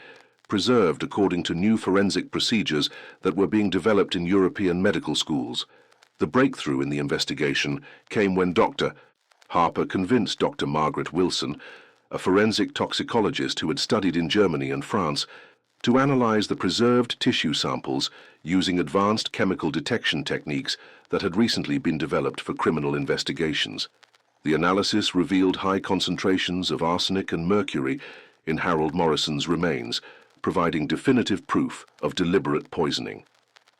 preserved according to new forensic procedures that were being developed in European medical schools. The breakthrough in the investigation came when Dr. Harper convinced Dr. Margaret Wilson, a forensic toxicologist who had studied in Germany and France, to analyze the preserved tissue samples using advanced chemical detection techniques that had recently been developed for criminal investigations. The analysis revealed high concentrations of arsenic and mercury in Harold Morrison's remains, providing definitive proof of deliberate poisoning.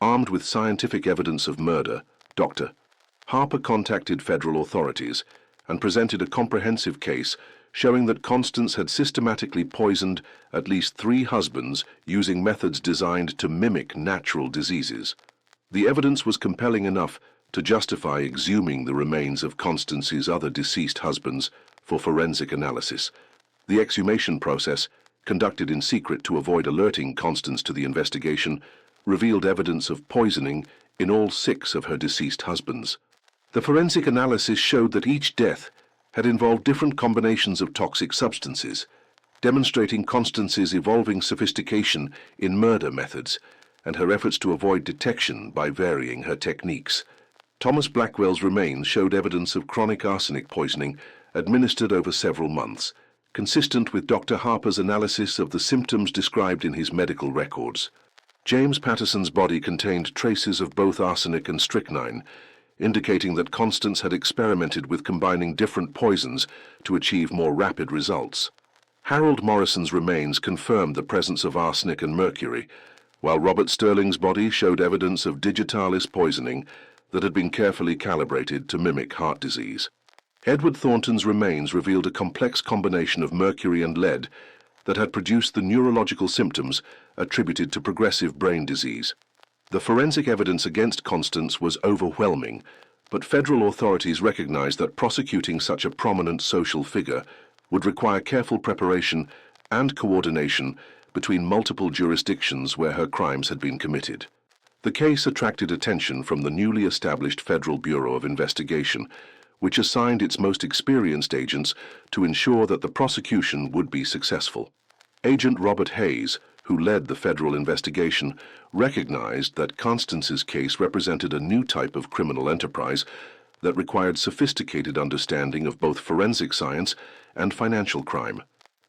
Armed with scientific evidence of murder, Dr. Harper contacted federal authorities and presented a comprehensive case showing that Constance had systematically poisoned at least 3 husbands using methods designed to mimic natural diseases. The evidence was compelling enough to justify exhuming the remains of Constance's other deceased husbands for forensic analysis. The exhumation process, conducted in secret to avoid alerting Constance to the investigation, revealed evidence of poisoning in all 6 of her deceased husbands. The forensic analysis showed that each death had involved different combinations of toxic substances, demonstrating Constance's evolving sophistication in murder methods and her efforts to avoid detection by varying her techniques. Thomas Blackwell's remains showed evidence of chronic arsenic poisoning administered over several months, consistent with Dr. Harper's analysis of the symptoms described in his medical records. James Patterson's body contained traces of both arsenic and strychnine, indicating that Constance had experimented with combining different poisons to achieve more rapid results. Harold Morrison's remains confirmed the presence of arsenic and mercury, while Robert Sterling's body showed evidence of digitalis poisoning that had been carefully calibrated to mimic heart disease. Edward Thornton's remains revealed a complex combination of mercury and lead that had produced the neurological symptoms attributed to progressive brain disease. The forensic evidence against Constance was overwhelming, but federal authorities recognized that prosecuting such a prominent social figure would require careful preparation and coordination between multiple jurisdictions where her crimes had been committed. The case attracted attention from the newly established Federal Bureau of Investigation, which assigned its most experienced agents to ensure that the prosecution would be successful. Agent Robert Hayes, who led the federal investigation, recognized that Constance's case represented a new type of criminal enterprise that required sophisticated understanding of both forensic science and financial crime.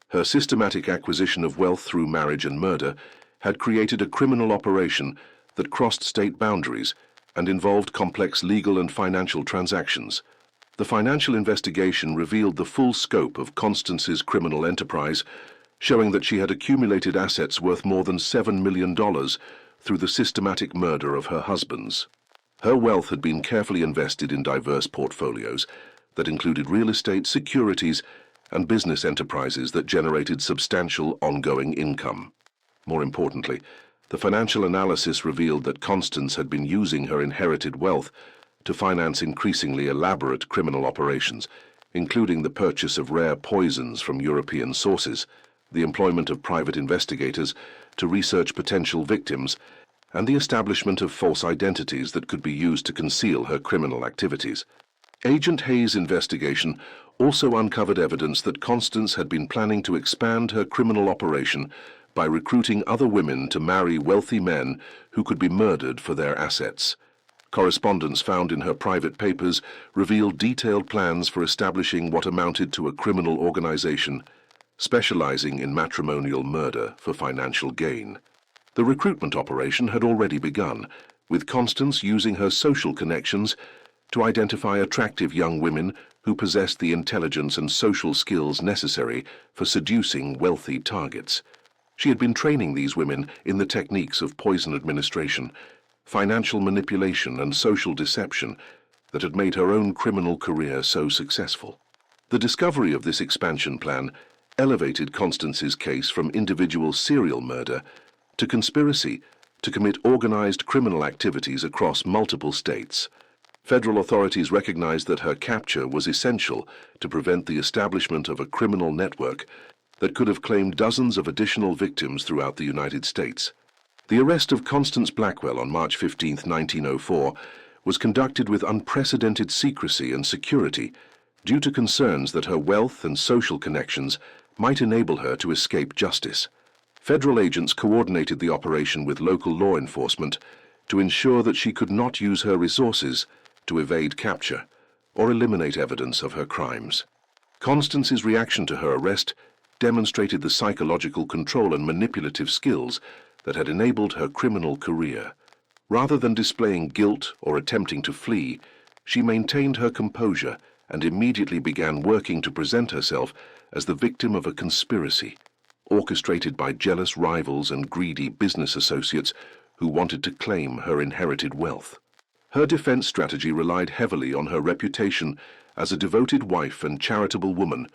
Her systematic acquisition of wealth through marriage and murder had created a criminal operation that crossed state boundaries and involved complex legal and financial transactions. The financial investigation revealed the full scope of Constance's criminal enterprise, showing that she had accumulated assets worth more than $7 million through the systematic murder of her husbands. Her wealth had been carefully invested in diverse portfolios that included real estate, securities, and business enterprises that generated substantial ongoing income. More importantly, the financial analysis revealed that Constance had been using her inherited wealth to finance increasingly elaborate criminal operations, including the purchase of rare poisons from European sources, the employment of private investigators to research potential victims, and the establishment of false identities that could be used to conceal her criminal activities. Agent Hayes' investigation also uncovered evidence that Constance had been planning to expand her criminal operation by recruiting other women to marry wealthy men who could be murdered for their assets. Correspondence found in her private papers revealed detailed plans for establishing what amounted to a criminal organization specializing in matrimonial murder for financial gain. The recruitment operation had already begun, with Constance using her social connections to identify attractive young women who possessed the intelligence and social skills necessary for seducing wealthy targets. She had been training these women in the techniques of poison administration, financial manipulation, and social deception that had made her own criminal career so successful. The discovery of this expansion plan elevated Constance's case from individual serial murder to conspiracy to commit organized criminal activities across multiple states. Federal authorities recognized that her capture was essential to prevent the establishment of a criminal network that could have claimed dozens of additional victims throughout the United States. The arrest of Constance Blackwell on March 15, 1904, was conducted with unprecedented secrecy and security due to concerns that her wealth and social connections might enable her to escape justice. Federal agents coordinated the operation with local law enforcement to ensure that she could not use her resources to evade capture or eliminate evidence of her crimes. Constance's reaction to her arrest demonstrated the psychological control and manipulative skills that had enabled her criminal career. Rather than displaying guilt or attempting to flee, she maintained her composure and immediately began working to present herself as the victim of a conspiracy, orchestrated by jealous rivals and greedy business associates who wanted to claim her inherited wealth. Her defense strategy relied heavily on her reputation as a devoted wife and charitable woman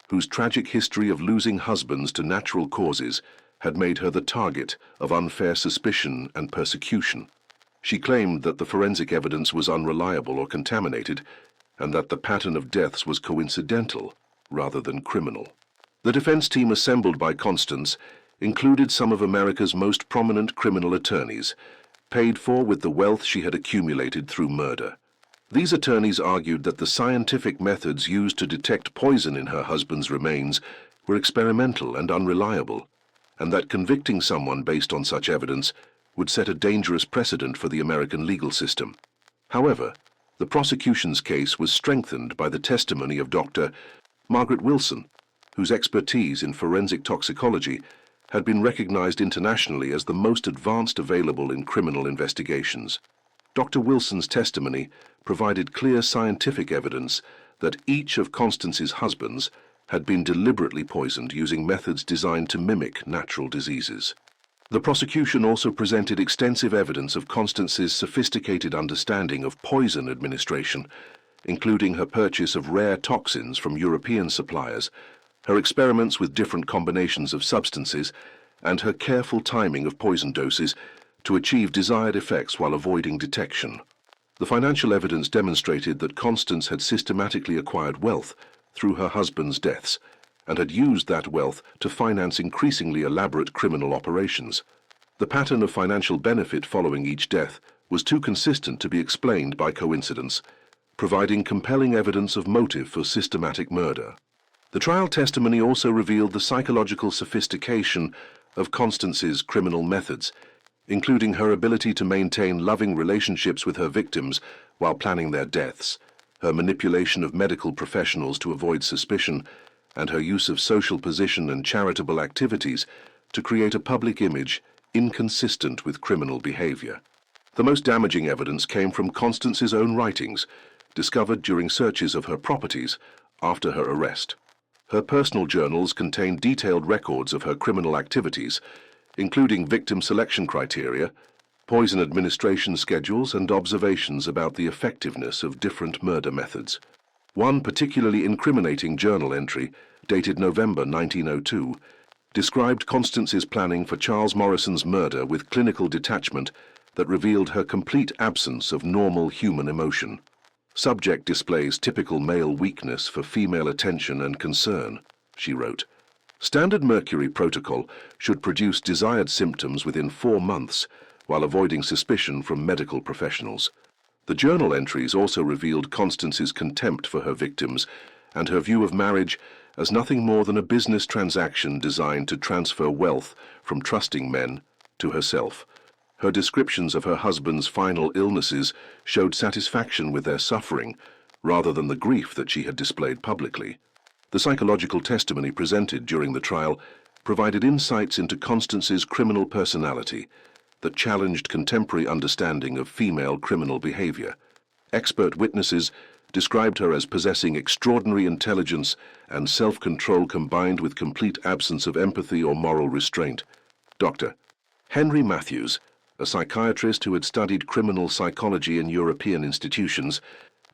whose tragic history of losing husbands to natural causes had made her the target of unfair suspicion and persecution. She claimed that the forensic evidence was unreliable or contaminated, and that the pattern of deaths was coincidental rather than criminal. The defense team assembled by Constance included some of America's most prominent criminal attorneys, paid for with the wealth she had accumulated through murder. These attorneys argued that the scientific methods used to detect poison in her husband's remains were experimental and unreliable, and that convicting someone based on such evidence would set a dangerous precedent for the American legal system. However, the prosecution's case was strengthened by the testimony of Dr. Margaret Wilson, whose expertise in forensic toxicology had been recognized internationally as the most advanced available in criminal investigations. Dr. Wilson's testimony provided clear scientific evidence that each of Constance's husbands had been deliberately poisoned using methods designed to mimic natural diseases. The prosecution also presented extensive evidence of Constance's sophisticated understanding of poison administration, including her purchase of rare toxins from European suppliers, her experiments with different combinations of substances, and her careful timing of poison doses to achieve desired effects while avoiding detection. The financial evidence demonstrated that Constance had systematically acquired wealth through her husband's deaths, and had used that wealth to finance increasingly elaborate criminal operations. The pattern of financial benefit following each death was too consistent to be explained by coincidence, providing compelling evidence of motive for systematic murder. The trial testimony also revealed the psychological sophistication of Constance's criminal methods, including her ability to maintain loving relationships with her victims while planning their deaths, her manipulation of medical professionals to avoid suspicion, and her use of social position and charitable activities to create a public image inconsistent with criminal behavior. The most damaging evidence came from Constance's own writings, discovered during searches of her properties after her arrest. Her personal journals contained detailed records of her criminal activities, including victim selection criteria, poison administration schedules, and observations about the effectiveness of different murder methods. One particularly incriminating journal entry, dated November 1902, described Constance's planning for Charles Morrison's murder with clinical detachment that revealed her complete absence of normal human emotion. Subject displays typical male weakness for female attention and concern, she wrote. Standard mercury protocol should produce desired symptoms within 4 months, while avoiding suspicion from medical professionals. The journal entries also revealed Constance's contempt for her victims and her view of marriage as nothing more than a business transaction designed to transfer wealth from trusting men to herself. Her descriptions of her husband's final illnesses showed satisfaction with their suffering, rather than the grief that she had displayed publicly. The psychological testimony presented during the trial provided insights into Constance's criminal personality that challenged contemporary understanding of female criminal behavior. Expert witnesses described her as possessing extraordinary intelligence and self-control combined with complete absence of empathy or moral restraint. Dr. Henry Matthews, a psychiatrist who had studied criminal psychology in European institutions,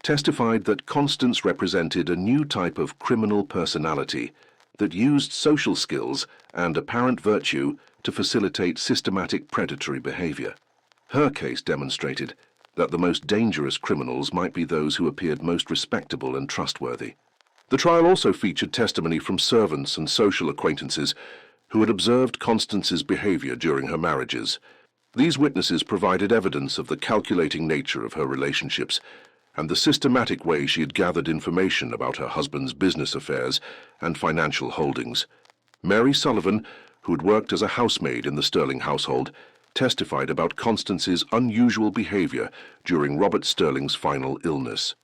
testified that Constance represented a new type of criminal personality that used social skills and apparent virtue to facilitate systematic predatory behavior. Her case demonstrated that the most dangerous criminals might be those who appeared most respectable and trustworthy. The trial also featured testimony from servants and social acquaintances who had observed Constance's behavior during her marriages. These witnesses provided evidence of the calculating nature of her relationships and the systematic way she had gathered information about her husband's business affairs and financial holdings. Mary Sullivan, who had worked as a housemaid in the Sterling household, testified about Constance's unusual behavior during Robert Sterling's final illness.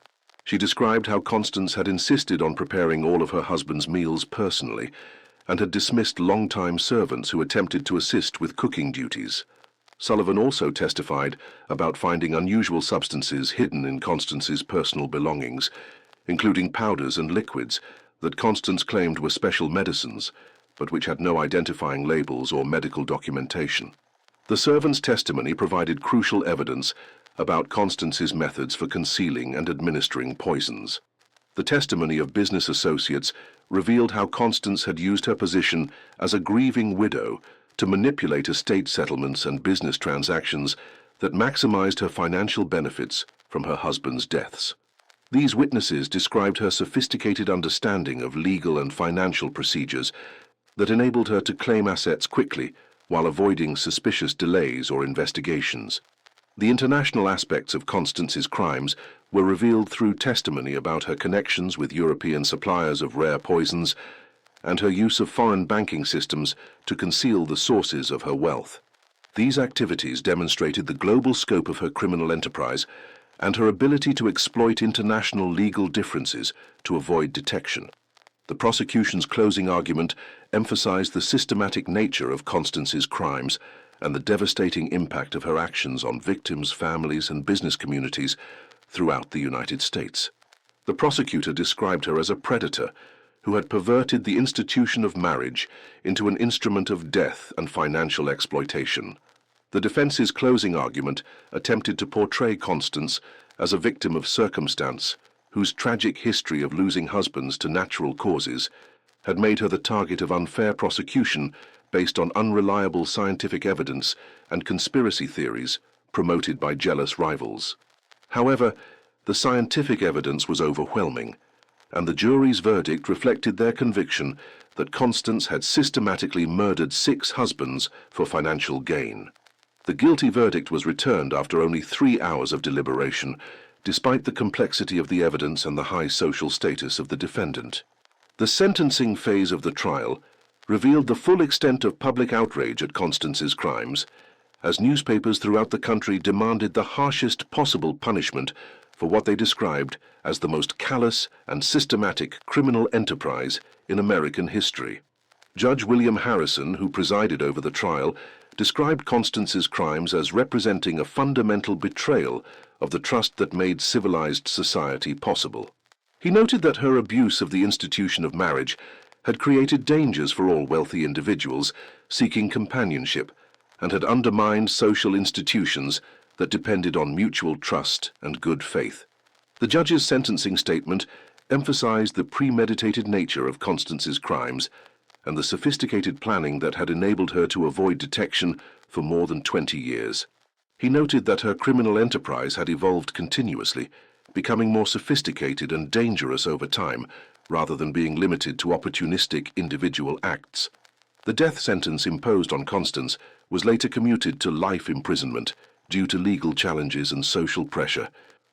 She described how Constance had insisted on preparing all of her husband's meals personally and had dismissed long-time servants who attempted to assist with cooking duties. Sullivan also testified about finding unusual substances hidden in Constance's personal belongings, including powders and liquids that Constance claimed were special medicines, but which had no identifying labels or medical documentation. The servant's testimony provided crucial evidence about Constance's methods for concealing and administering poisons. The testimony of business associates revealed how Constance had used her position as a grieving widow to manipulate estate settlements and business transactions that maximized her financial benefits from her husband's deaths. These witnesses described her sophisticated understanding of legal and financial procedures that enabled her to claim assets quickly while avoiding suspicious delays or investigations. The international aspects of Constance's crimes were revealed through testimony about her connections with European suppliers of rare poisons and her use of foreign banking systems to conceal the sources of her wealth. These activities demonstrated the global scope of her criminal enterprise and her ability to exploit international legal differences to avoid detection. The prosecution's closing argument emphasized the systematic nature of Constance's crimes and the devastating impact of her actions on victims, families, and business communities throughout the United States. The prosecutor described her as a predator who had perverted the institution of marriage into an instrument of death and financial exploitation. The defense's closing argument attempted to portray Constance as a victim of circumstance whose tragic history of losing husbands to natural causes had made her the target of unfair prosecution based on unreliable scientific evidence and conspiracy theories promoted by jealous rivals. However, the scientific evidence was overwhelming, and the jury's verdict reflected their conviction that Constance had systematically murdered 6 husbands for financial gain. The guilty verdict was returned after only 3 hours of deliberation, despite the complexity of the evidence and the high social status of the defendant. The sentencing phase of the trial revealed the full extent of public outrage at Constance's crimes, as newspapers throughout the country demanded the harshest possible punishment for what they described as the most callous and systematic criminal enterprise in American history. Judge William Harrison, who presided over the trial, described Constance's crimes as representing a fundamental betrayal of the trust that made civilized society possible. He noted that her abuse of the institution of marriage had created dangers for all wealthy individuals seeking companionship and had undermined social institutions that depended on mutual trust and good faith. The judge's sentencing statement emphasized the premeditated nature of Constance's crimes and the sophisticated planning that had enabled her to avoid detection for more than 20 years. He noted that her criminal enterprise had evolved continuously, becoming more sophisticated and dangerous over time, rather than being limited to opportunistic individual acts. The death sentence imposed on Constance was later commuted to life imprisonment due to legal challenges and social pressure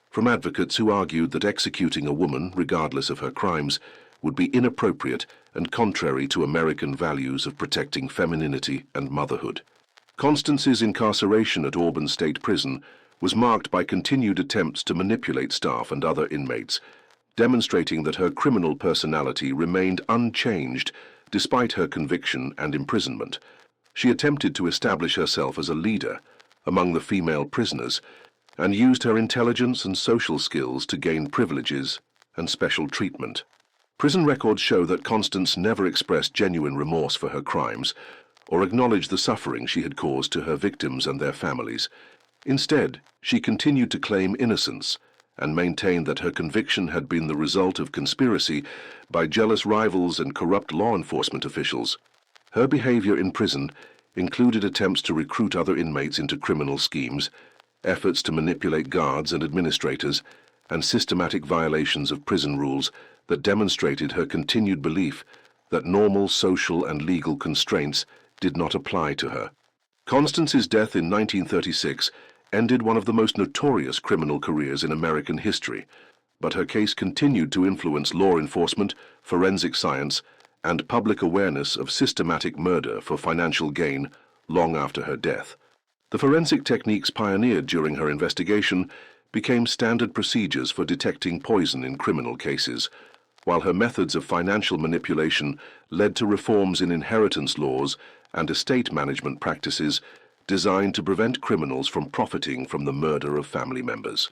from advocates who argued that executing a woman, regardless of her crimes, would be inappropriate and contrary to American values of protecting femininity and motherhood. Constance's incarceration at Auburn State Prison was marked by continued attempts to manipulate staff and other inmates, demonstrating that her criminal personality remained unchanged despite her conviction and imprisonment. She attempted to establish herself as a leader among the female prisoners and used her intelligence and social skills to gain privileges and special treatment. Prison records show that Constance never expressed genuine remorse for her crimes or acknowledged the suffering she had caused to her victims and their families. Instead, she continued to claim innocence and maintained that her conviction had been the result of conspiracy by jealous rivals and corrupt law enforcement officials. Her behavior in prison included attempts to recruit other inmates into criminal schemes, efforts to manipulate guards and administrators, and systematic violations of prison rules that demonstrated her continued belief that normal social and legal constraints did not apply to her. Constance's death in 1936 ended one of the most notorious criminal careers in American history, but her case continued to influence law enforcement, forensic science, and public awareness of systematic murder for financial gain long after her death. The forensic techniques pioneered during her investigation became standard procedures for detecting poison in criminal cases, while her methods of financial manipulation led to reforms in inheritance laws and estate management practices designed to prevent criminals from profiting from the murder of family members.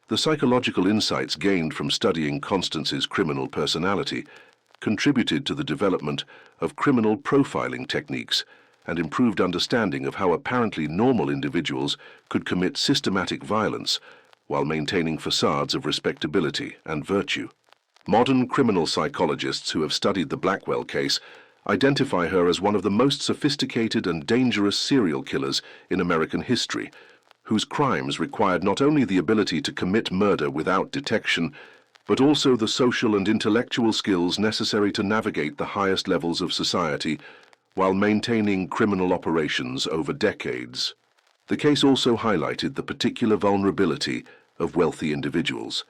The psychological insights gained from studying Constance's criminal personality contributed to the development of criminal profiling techniques and improved understanding of how apparently normal individuals could commit systematic violence while maintaining facades of respectability and virtue. Modern criminal psychologists who have studied the Blackwell case identify her as one of the most sophisticated and dangerous serial killers in American history, whose crimes required not only the ability to commit murder without detection, but also the social and intellectual skills necessary to navigate the highest levels of society while maintaining criminal operations over decades. The case also highlighted the particular vulnerability of wealthy individuals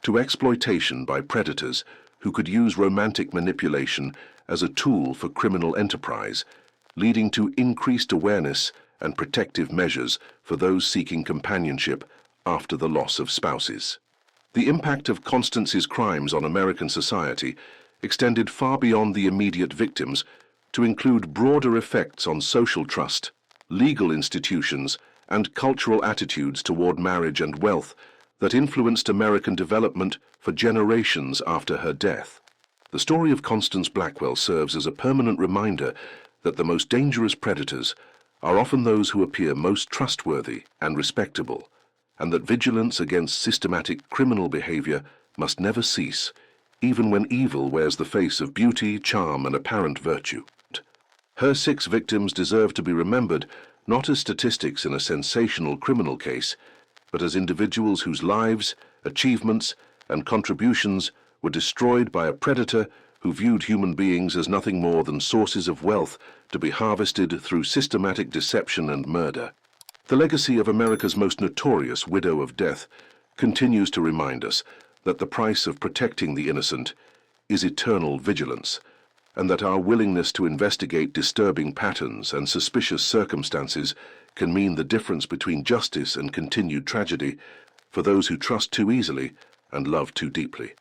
to exploitation by predators who could use romantic manipulation as a tool for criminal enterprise, leading to increased awareness and protective measures for those seeking companionship after the loss of spouses. The impact of Constance's crimes on American society extended far beyond the immediate victims to include broader effects on social trust, legal institutions, and cultural attitudes toward marriage and wealth that influenced American development for generations after her death. The story of Constance Blackwell serves as a permanent reminder that the most dangerous predators are often those who appear most trustworthy and respectable, and that vigilance against systematic criminal behavior must never cease, even when evil wears the face of beauty, charm, and apparent virtue. Her 6 victims deserve to be remembered not as statistics in a sensational criminal case, but as individuals whose lives, achievements, and contributions were destroyed by a predator who viewed human beings as nothing more than sources of wealth to be harvested through systematic deception and murder. The legacy of America's most notorious widow of death continues to remind us that the price of protecting the innocent is eternal vigilance, and that our willingness to investigate disturbing patterns and suspicious circumstances can mean the difference between justice and continued tragedy for those who trust too easily and love too deeply.